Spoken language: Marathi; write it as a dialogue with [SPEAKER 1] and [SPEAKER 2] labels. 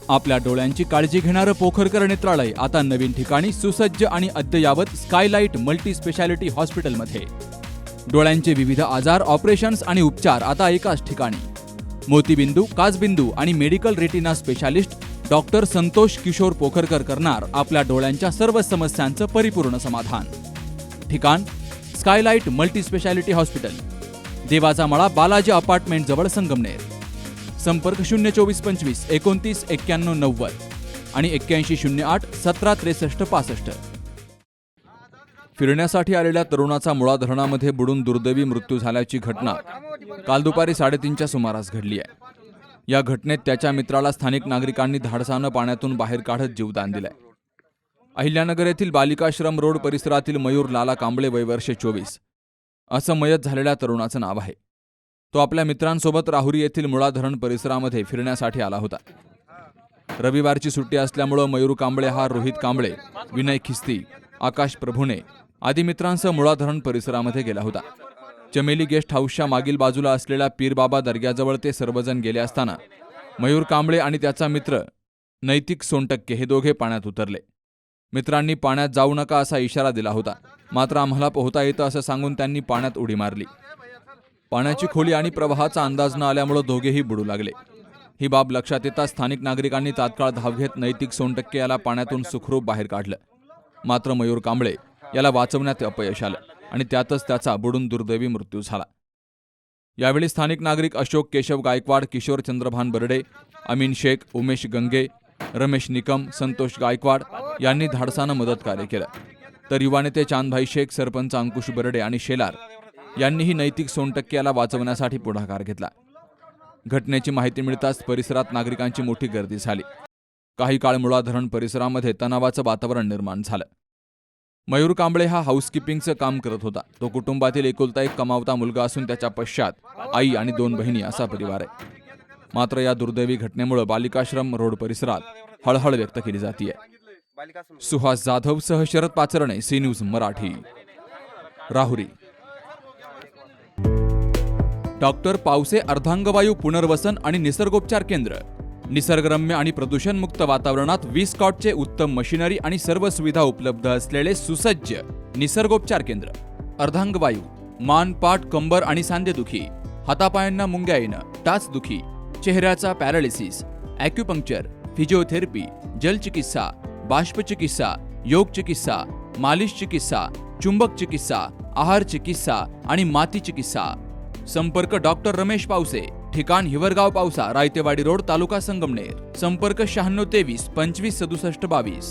[SPEAKER 1] आपल्या डोळ्यांची काळजी घेणारं पोखरकर नेत्रालय आता नवीन ठिकाणी सुसज्ज आणि अद्ययावत स्कायलाइट मल्टी स्पेशालिटी हॉस्पिटलमध्ये. डोळ्यांचे विविध आजार, ऑपरेशन्स आणि उपचार आता एकाच ठिकाणी. मोतीबिंदू, काचबिंदू आणि medical retina specialist doctor Santosh Kishor Pokharkar करणार आपल्या डोळ्यांच्या सर्व समस्यांचं परिपूर्ण समाधान. ठिकाण स्कायलाइट मल्टी स्पेशालिटी हॉस्पिटल, देवाचा मळा, बालाजी अपार्टमेंट जवळ, संगमनेर. संपर्क 02425 29 91 90 आणि 8108 17 63 65. फिरण्यासाठी आलेल्या तरुणाचा मुळा धरणामध्ये बुडून दुर्दैवी मृत्यू झाल्याची घटना काल दुपारी 3:30च्या सुमारास घडली आहे. या घटनेत त्याच्या मित्राला स्थानिक नागरिकांनी धाडसानं पाण्यातून बाहेर काढत जीवदान दिलंय. अहिल्यानगर येथील बालिकाश्रम रोड परिसरातील मयूर लाला कांबळे, वय वर्ष 24 असं मयत झालेल्या तरुणाचं नाव आहे. तो आपल्या मित्रांसोबत राहुरी येथील मुळा धरण परिसरामध्ये फिरण्यासाठी आला होता. रविवारची सुट्टी असल्यामुळं मयूर कांबळे हा रोहित कांबळे, विनय खिस्ती, आकाश प्रभुने आदी मित्रांसह मुळा धरण परिसरामध्ये गेला होता. चमेली गेस्ट हाऊसच्या मागील बाजूला असलेल्या पीरबाबा दर्ग्याजवळ ते सर्वजण गेले असताना मयूर कांबळे आणि त्याचा मित्र नैतिक सोनटक्के हे दोघे पाण्यात उतरले. मित्रांनी पाण्यात जाऊ नका असा इशारा दिला होता, मात्र आम्हाला पोहता येतं असं सांगून त्यांनी पाण्यात उडी मारली. पाण्याची खोली आणि प्रवाहाचा अंदाज न आल्यामुळे दोघेही बुडू लागले. ही बाब लक्षात येताच स्थानिक नागरिकांनी तात्काळ धाव घेत नैतिक सोनटक्के याला पाण्यातून सुखरूप बाहेर काढलं. मात्र मयूर कांबळे याला वाचवण्यात अपयश आलं आणि त्यातच त्याचा बुडून दुर्दैवी मृत्यू झाला. यावेळी स्थानिक नागरिक अशोक केशव गायकवाड, किशोर चंद्रभान बर्डे, अमीन शेख, उमेश गंगे, रमेश निकम, संतोष गायकवाड यांनी धाडसानं मदत कार्य केलं. तर युवा नेते चांदभाई शेख, सरपंच अंकुश बर्डे आणि शेलार यांनीही नैतिक सोनटक्के याला वाचवण्यासाठी पुढाकार घेतला. घटनेची माहिती मिळताच परिसरात नागरिकांची मोठी गर्दी झाली. काही काळ मुळा धरण परिसरामध्ये तणावाचं वातावरण निर्माण झालं. मयूर कांबळे हा हाऊसकीपिंगचं काम करत होता. तो कुटुंबातील एकुलता एक कमावता मुलगा असून त्याच्या पश्चात आई आणि 2 बहिणी असा परिवार आहे. मात्र या दुर्दैवी घटनेमुळे बालिकाश्रम रोड परिसरात हळहळ व्यक्त केली जाते. सुहास जाधव सह Sharad Pacharne, C news Marathi, Rahuri. Doctor Pawse अर्धांगवायू पुनर्वसन आणि निसर्गोपचार केंद्र. निसर्गरम्य आणि प्रदूषणमुक्त वातावरणात 20 कॉटचे उत्तम मशिनरी आणि सर्व सुविधा उपलब्ध असलेले सुसज्ज निसर्गोपचार केंद्र. अर्धांगवायू, मान, पाठ, कंबर आणि सांधेदुखी, हातापायांना मुंग्या येणं, टाचदुखी, चेहऱ्याचा पॅरालिसिस, ॲक्युपंक्चर, फिजिओथेरपी, जलचिकित्सा, बाष्पचिकित्सा, योग चिकित्सा, मालिश चिकित्सा, चुंबक चिकित्सा, आहार चिकित्सा आणि माती चिकित्सा. संपर्क डॉक्टर रमेश पावसे. ठिकाण हिवरगाव पावसा, रायतेवाडी रोड, तालुका संगमनेर. संपर्क 96 23 25 67 22.